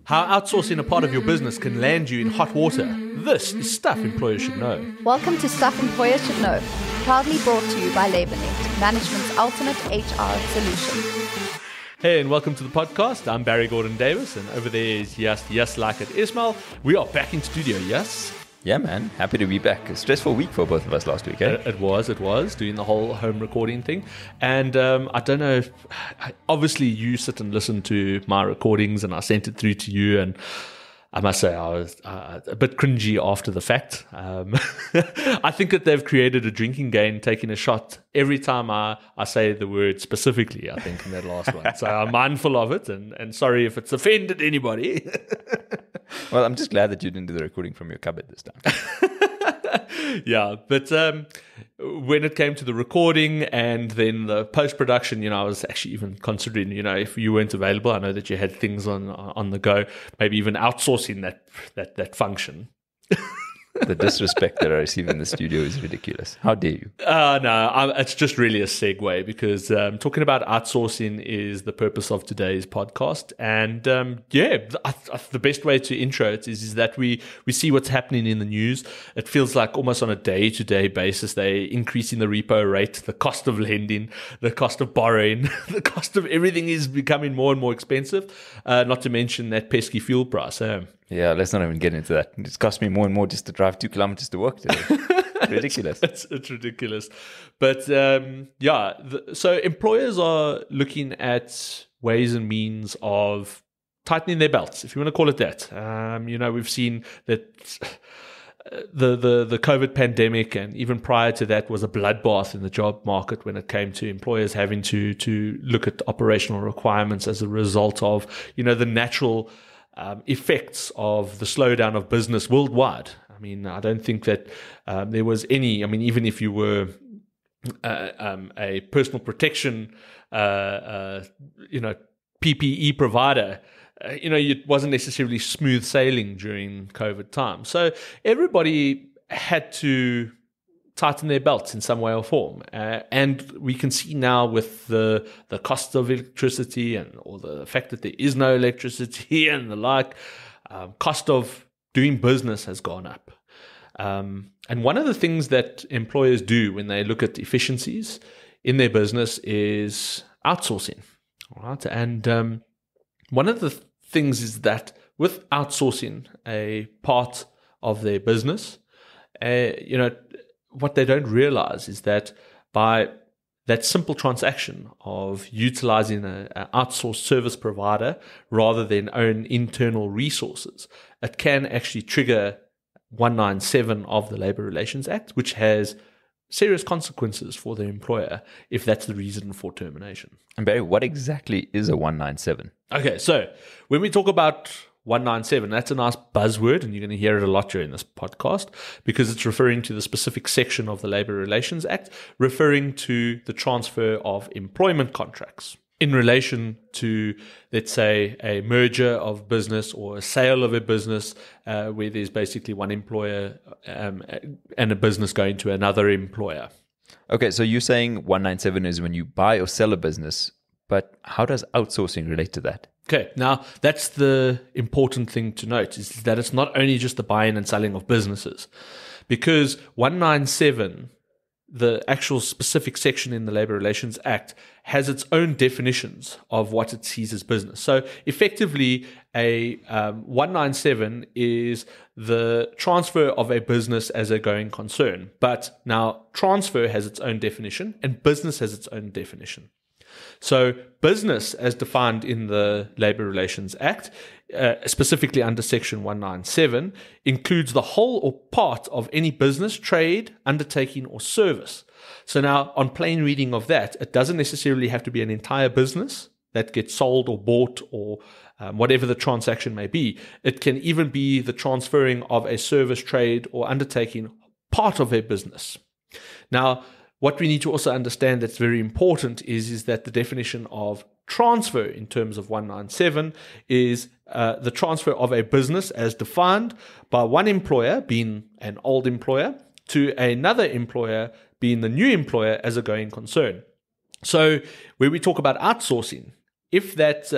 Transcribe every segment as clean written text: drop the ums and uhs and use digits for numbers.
How outsourcing a part of your business can land you in hot water. This is Stuff Employers Should Know. Welcome to Stuff Employers Should Know, proudly brought to you by LabourNet, management's ultimate HR solution. Hey, and welcome to the podcast. I'm Barry Gordon-Davis, and over there is Yes Like It Ismail. We are back in studio, yes? Yeah, man. Happy to be back. A stressful week for both of us last week, eh? It was, doing the whole home recording thing. And I don't know, obviously you sit and listen to my recordings and I sent it through to you, and I must say I was a bit cringy after the fact. I think that they've created a drinking game, taking a shot every time I say the word specifically, I think, in that last one. So I'm mindful of it, and sorry if it's offended anybody. Well, I'm just glad that you didn't do the recording from your cupboard this time. Yeah, but when it came to the recording and then the post-production, I was actually even considering, if you weren't available, I know that you had things on the go, maybe even outsourcing that function. The disrespect that I receive in the studio is ridiculous. How dare you? No, it's just really a segue because talking about outsourcing is the purpose of today's podcast. And the best way to intro it is that we see what's happening in the news. It feels like almost on a day-to-day basis, they're increasing the repo rate, the cost of lending, the cost of borrowing, the cost of everything is becoming more and more expensive, not to mention that pesky fuel price. Yeah, let's not even get into that. It's cost me more and more just to drive 2 kilometers to work today. Ridiculous. It's ridiculous. But so employers are looking at ways and means of tightening their belts, if you want to call it that. We've seen that the COVID pandemic and even prior to that was a bloodbath in the job market when it came to employers having to look at operational requirements as a result of, the natural effects of the slowdown of business worldwide. I mean, I don't think that there was any, even if you were a personal protection, PPE provider, it wasn't necessarily smooth sailing during COVID time. So everybody had to tighten their belts in some way or form. And we can see now with the cost of electricity or the fact that there is no electricity and the like, cost of doing business has gone up. And one of the things that employers do when they look at efficiencies in their business is outsourcing. All right? And one of the things is that with outsourcing a part of their business, what they don't realize is that by that simple transaction of utilizing an outsourced service provider rather than own internal resources, it can actually trigger 197 of the Labour Relations Act, which has serious consequences for the employer if that's the reason for termination. And Barry, what exactly is a 197? Okay, so when we talk about 197, that's a nice buzzword, and you're going to hear it a lot during this podcast because it's referring to the specific section of the Labour Relations Act, referring to the transfer of employment contracts in relation to, let's say, a merger of business or a sale of a business where there's basically one employer and a business going to another employer. Okay, so you're saying 197 is when you buy or sell a business, but how does outsourcing relate to that? Okay, now that's the important thing to note is that it's not only just the buying and selling of businesses, because 197, the actual specific section in the Labour Relations Act, has its own definitions of what it sees as business. So effectively, a 197 is the transfer of a business as a going concern. But now transfer has its own definition and business has its own definition. So business, as defined in the Labour Relations Act, specifically under Section 197, includes the whole or part of any business, trade, undertaking, or service. So now, on plain reading of that, it doesn't necessarily have to be an entire business that gets sold or bought or whatever the transaction may be. It can even be the transferring of a service, trade, or undertaking part of a business. Now, what we need to also understand that's very important is that the definition of transfer in terms of 197 is the transfer of a business as defined by one employer, being an old employer, to another employer, being the new employer, as a going concern. So when we talk about outsourcing, if that,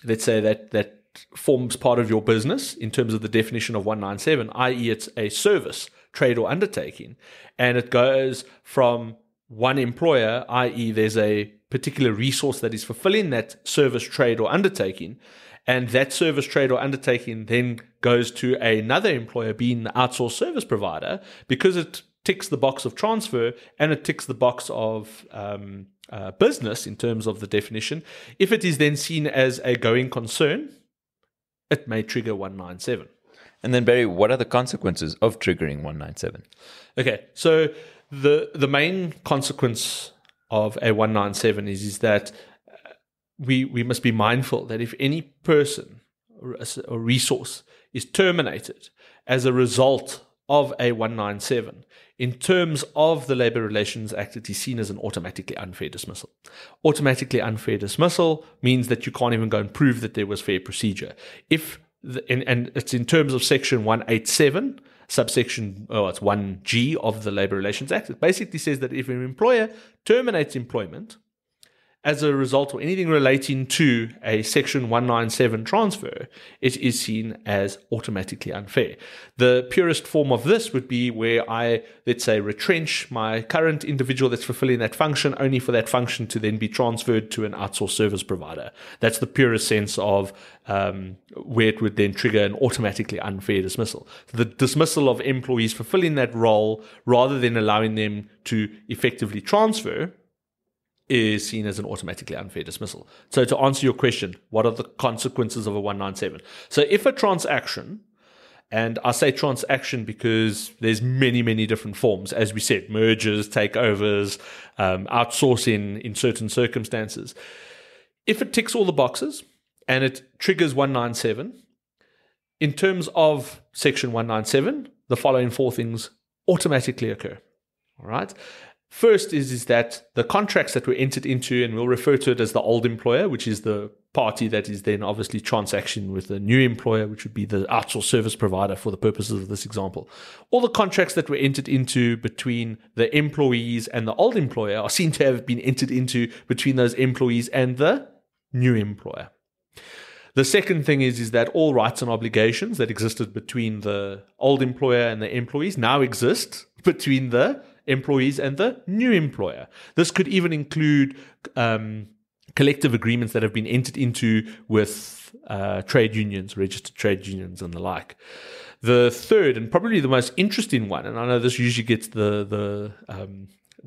let's say that forms part of your business in terms of the definition of 197, i.e. it's a service, trade or undertaking, and it goes from one employer, i.e. there's a particular resource that is fulfilling that service, trade or undertaking, and that service, trade or undertaking then goes to another employer, being the outsourced service provider, because it ticks the box of transfer and it ticks the box of business in terms of the definition. If it is then seen as a going concern, it may trigger 197. And then, Barry, what are the consequences of triggering 197? Okay, so the main consequence of a 197 is that we must be mindful that if any person or resource is terminated as a result of a 197, in terms of the Labour Relations Act, it is seen as an automatically unfair dismissal. Automatically unfair dismissal means that you can't even go and prove that there was fair procedure. And it's in terms of Section 187, subsection, it's 1G of the Labour Relations Act. It basically says that if an employer terminates employment as a result of anything relating to a Section 197 transfer, it is seen as automatically unfair. The purest form of this would be where I, let's say, retrench my current individual that's fulfilling that function, only for that function to then be transferred to an outsourced service provider. That's the purest sense of where it would then trigger an automatically unfair dismissal. The dismissal of employees fulfilling that role, rather than allowing them to effectively transfer, is seen as an automatically unfair dismissal. So to answer your question, what are the consequences of a 197? So if a transaction, and I say transaction because there's many, many different forms, as we said, mergers, takeovers, outsourcing in certain circumstances. If it ticks all the boxes and it triggers 197, in terms of Section 197, the following four things automatically occur. All right. First is that the contracts that were entered into, and we'll refer to it as the old employer, which is the party that is then obviously transaction with the new employer, which would be the outsourced service provider for the purposes of this example. All the contracts that were entered into between the employees and the old employer are seen to have been entered into between those employees and the new employer. The second thing is that all rights and obligations that existed between the old employer and the employees now exist between the employees and the new employer. This could even include collective agreements that have been entered into with trade unions, registered trade unions, and the like. The third, and probably the most interesting one, and I know this usually gets the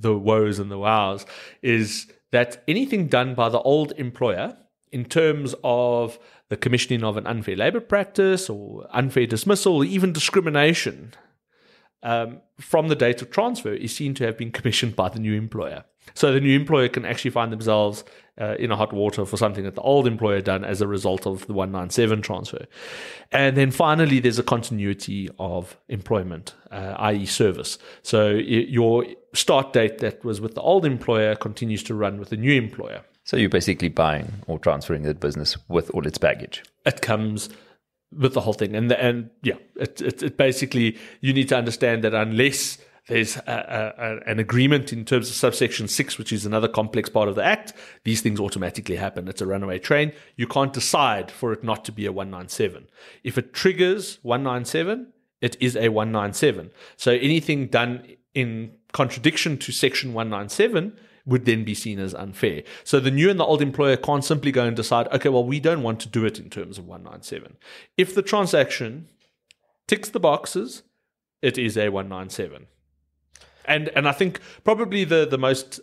woes and the wows, is that anything done by the old employer in terms of the commissioning of an unfair labour practice or unfair dismissal or even discrimination from the date of transfer is seen to have been commissioned by the new employer. So the new employer can actually find themselves in a hot water for something that the old employer done as a result of the 197 transfer. And then finally, there's a continuity of employment, i.e. service. So your start date that was with the old employer continues to run with the new employer. So you're basically buying or transferring that business with all its baggage. It comes with the whole thing. And yeah, it basically, you need to understand that unless there's an agreement in terms of subsection 6, which is another complex part of the Act, these things automatically happen. It's a runaway train. You can't decide for it not to be a 197. If it triggers 197, it is a 197. So anything done in contradiction to section 197 would then be seen as unfair. So the new and the old employer can't simply go and decide, okay, well, we don't want to do it in terms of 197. If the transaction ticks the boxes, it is a 197. And I think probably the most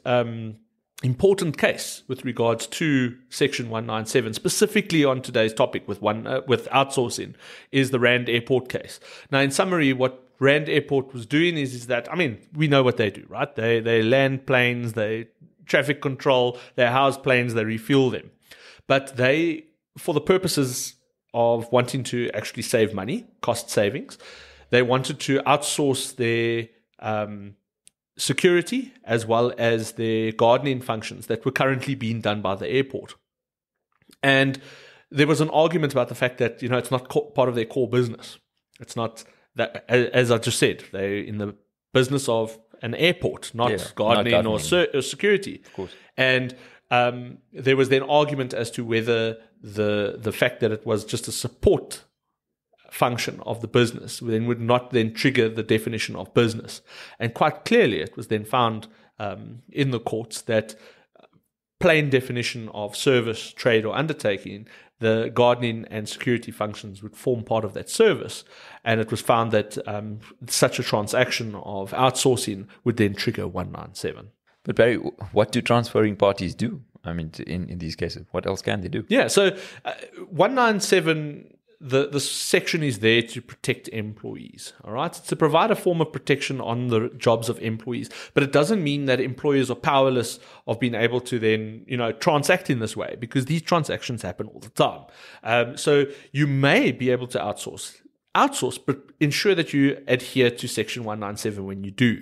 important case with regards to Section 197, specifically on today's topic with outsourcing, is the Rand Airport case. Now, in summary, what Rand Airport was doing is that, I mean, we know what they do, right? They land planes, they traffic control, they house planes, they refuel them. But they, for the purposes of wanting to actually save money, cost savings, they wanted to outsource their security as well as their gardening functions that were currently being done by the airport. And there was an argument about the fact that, it's not part of their core business. It's not that, as I just said, they're in the business of an airport, not gardening or security. Of course. And there was then argument as to whether the fact that it was just a support function of the business then would not then trigger the definition of business. And quite clearly it was then found in the courts that plain definition of service, trade or undertaking, the gardening and security functions would form part of that service. And it was found that such a transaction of outsourcing would then trigger 197. But Barry, what do transferring parties do? I mean, in these cases, what else can they do? Yeah, so 197, the section is there to protect employees, all right? It's to provide a form of protection on the jobs of employees, but it doesn't mean that employers are powerless of being able to then, transact in this way, because these transactions happen all the time. So you may be able to outsource, but ensure that you adhere to Section 197 when you do.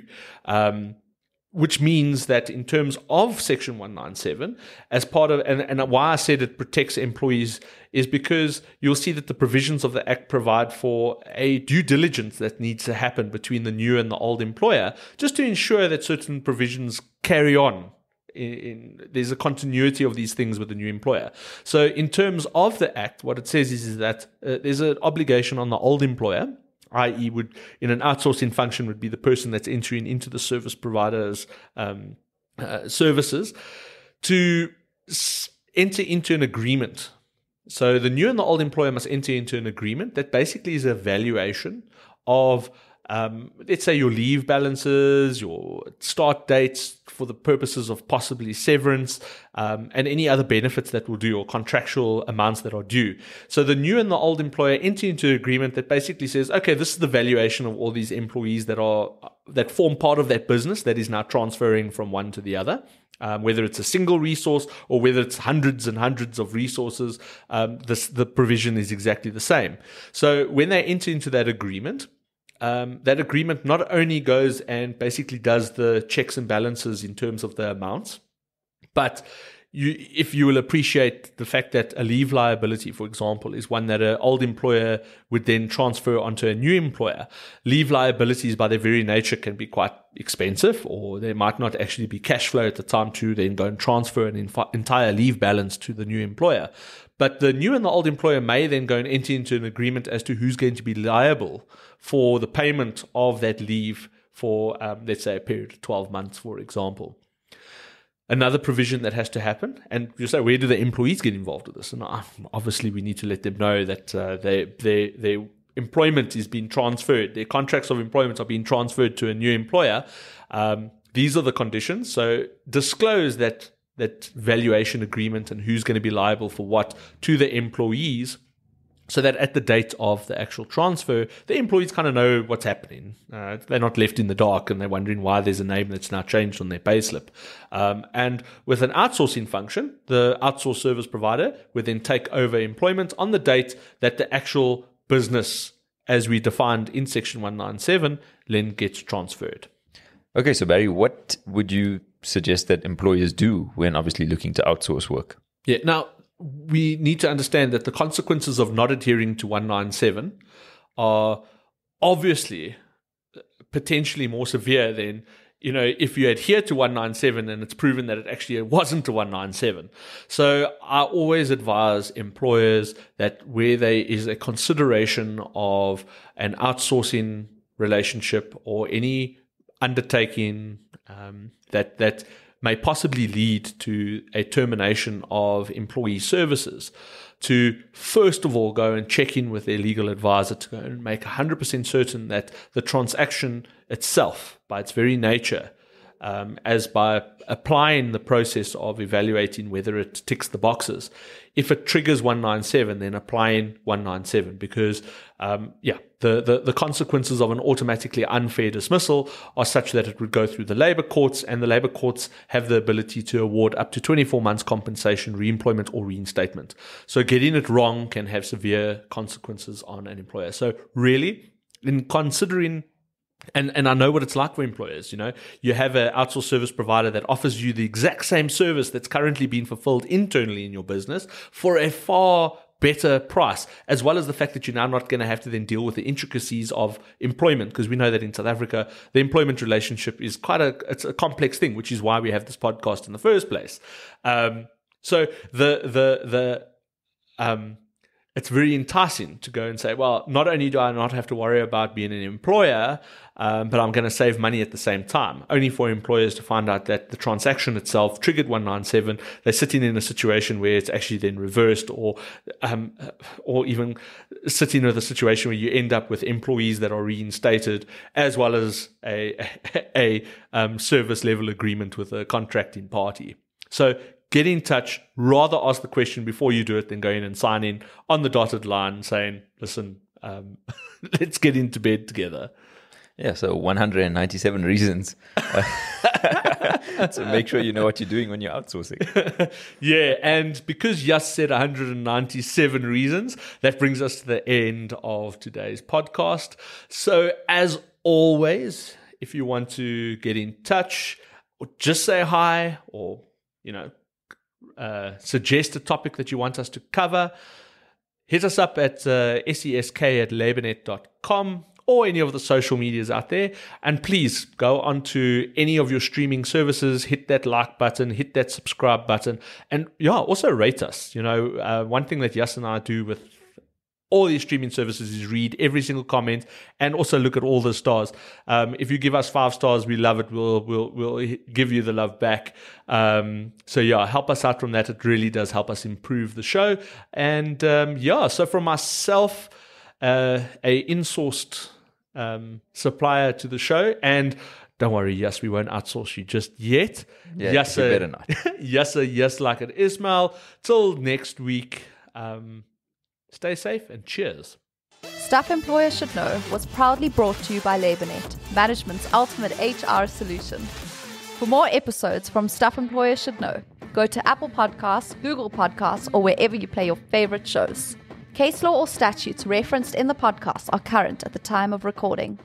Which means that in terms of Section 197, as part of, and why I said it protects employees is because you'll see that the provisions of the Act provide for a due diligence that needs to happen between the new and the old employer, just to ensure that certain provisions carry on. There's a continuity of these things with the new employer. So in terms of the Act, what it says is that there's an obligation on the old employer, i.e. would, in an outsourcing function, would be the person that's entering into the service provider's services, to enter into an agreement. So the new and the old employer must enter into an agreement that basically is a valuation of, let's say, your leave balances, your start dates for the purposes of possibly severance, and any other benefits that will do, or contractual amounts that are due. So the new and the old employer enter into an agreement that basically says, okay, this is the valuation of all these employees that form part of that business that is now transferring from one to the other. Whether it's a single resource or whether it's hundreds and hundreds of resources, the provision is exactly the same. So when they enter into that agreement not only goes and basically does the checks and balances in terms of the amounts, but if you will appreciate the fact that a leave liability, for example, is one that an old employer would then transfer onto a new employer. Leave liabilities by their very nature can be quite expensive, or there might not actually be cash flow at the time to then go and transfer an entire leave balance to the new employer. But the new and the old employer may then go and enter into an agreement as to who's going to be liable for the payment of that leave for, let's say, a period of 12 months, for example. Another provision that has to happen, and you say, where do the employees get involved with this? And obviously, we need to let them know that their employment is being transferred. Their contracts of employment are being transferred to a new employer. These are the conditions. So disclose that valuation agreement and who's going to be liable for what to the employees, so that at the date of the actual transfer, the employees kind of know what's happening. They're not left in the dark and they're wondering why there's a name that's now changed on their payslip. And with an outsourcing function, the outsourced service provider would then take over employment on the date that the actual business, as we defined in Section 197, then gets transferred. Okay, so Barry, what would you suggest that employers do when obviously looking to outsource work? Yeah, now, we need to understand that the consequences of not adhering to 197 are obviously potentially more severe than, if you adhere to 197 and it's proven that it actually wasn't a 197. So I always advise employers that where there is a consideration of an outsourcing relationship or any undertaking that may possibly lead to a termination of employee services, to first of all go and check in with their legal advisor to go and make 100% certain that the transaction itself, by its very nature, as by applying the process of evaluating whether it ticks the boxes, if it triggers 197, then applying 197, because the consequences of an automatically unfair dismissal are such that it would go through the labour courts, and the labour courts have the ability to award up to 24 months compensation, re-employment or reinstatement. So getting it wrong can have severe consequences on an employer. So really, in considering, and I know what it's like for employers, you have an outsourced service provider that offers you the exact same service that's currently being fulfilled internally in your business for a far better price, as well as the fact that you're now not going to have to then deal with the intricacies of employment, because we know that in South Africa, the employment relationship is it's a complex thing, which is why we have this podcast in the first place. So it's very enticing to go and say, well, not only do I not have to worry about being an employer, but I'm going to save money at the same time, only for employers to find out that the transaction itself triggered 197. They're sitting in a situation where it's actually then reversed, or even sitting with a situation where you end up with employees that are reinstated, as well as a service level agreement with a contracting party. So get in touch. Rather ask the question before you do it than go in and sign in on the dotted line saying, listen, let's get into bed together. Yeah, so 197 reasons. So make sure you know what you're doing when you're outsourcing. Yeah, and because Yas said 197 reasons, that brings us to the end of today's podcast. So as always, if you want to get in touch, or just say hi, or, suggest a topic that you want us to cover, hit us up at sesk@labornet.com or any of the social medias out there. And please go onto any of your streaming services, hit that like button, hit that subscribe button, and also rate us. One thing that Yas and I do with all these streaming services is read every single comment and also look at all the stars. If you give us 5 stars, we love it. We'll give you the love back. So help us out from that. It really does help us improve the show. And so from myself, a insourced supplier to the show, and don't worry, yes, we won't outsource you just yet. Yeah, you better not. Yes, like it, Ismail. Till next week. Stay safe and cheers. Stuff Employers Should Know was proudly brought to you by LaborNet, management's ultimate HR solution. For more episodes from Stuff Employers Should Know, go to Apple Podcasts, Google Podcasts, or wherever you play your favorite shows. Case law or statutes referenced in the podcast are current at the time of recording.